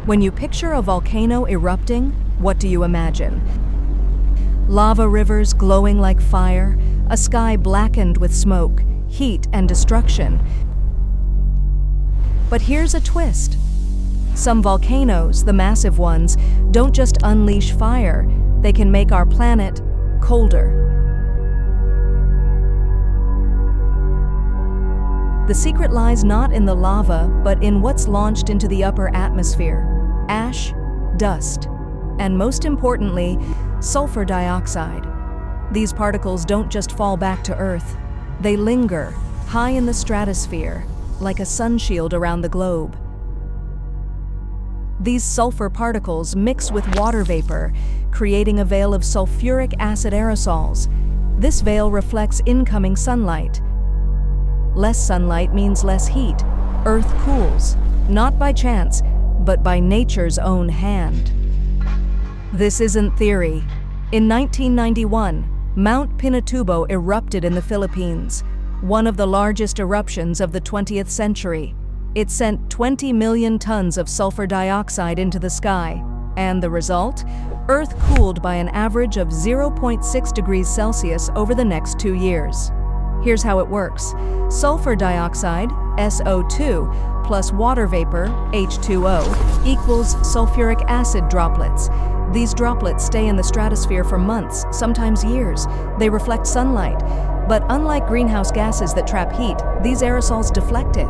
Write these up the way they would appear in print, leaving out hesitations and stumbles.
When you picture a volcano erupting, what do you imagine? Lava rivers glowing like fire, a sky blackened with smoke, heat and destruction. But here's a twist. Some volcanoes, the massive ones, don't just unleash fire, they can make our planet colder. The secret lies not in the lava, but in what's launched into the upper atmosphere: ash, dust, and most importantly, sulfur dioxide. These particles don't just fall back to Earth. They linger high in the stratosphere, like a sun shield around the globe. These sulfur particles mix with water vapor, creating a veil of sulfuric acid aerosols. This veil reflects incoming sunlight. Less sunlight means less heat. Earth cools, not by chance, but by nature's own hand. This isn't theory. In 1991, Mount Pinatubo erupted in the Philippines, one of the largest eruptions of the 20th century. It sent 20 million tons of sulfur dioxide into the sky, and the result? Earth cooled by an average of 0.6 degrees Celsius over the next 2 years. Here's how it works. Sulfur dioxide, SO2, plus water vapor, H2O, equals sulfuric acid droplets. These droplets stay in the stratosphere for months, sometimes years. They reflect sunlight. But unlike greenhouse gases that trap heat, these aerosols deflected.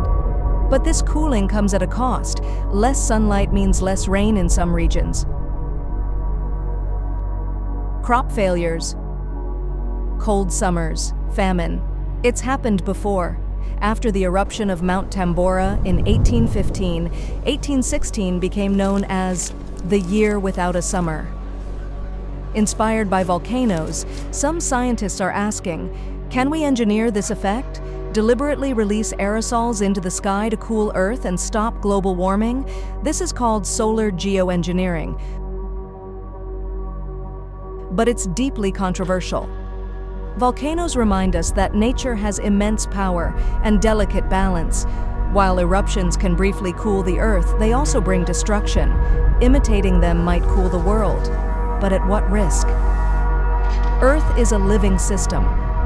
But this cooling comes at a cost. Less sunlight means less rain in some regions. Crop failures, cold summers, famine. It's happened before. After the eruption of Mount Tambora in 1815, 1816 became known as the year without a summer. Inspired by volcanoes, some scientists are asking, can we engineer this effect? Deliberately release aerosols into the sky to cool Earth and stop global warming? This is called solar geoengineering. But it's deeply controversial. Volcanoes remind us that nature has immense power and delicate balance. While eruptions can briefly cool the Earth, they also bring destruction. Imitating them might cool the world, but at what risk? Earth is a living system.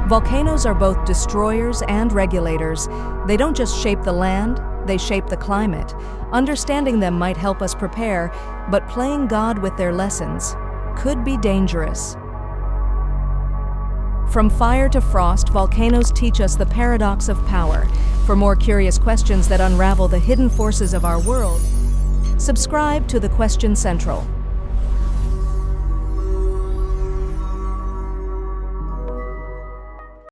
Volcanoes are both destroyers and regulators. They don't just shape the land, they shape the climate. Understanding them might help us prepare, but playing God with their lessons could be dangerous. From fire to frost, volcanoes teach us the paradox of power. For more curious questions that unravel the hidden forces of our world, subscribe to The Question Central.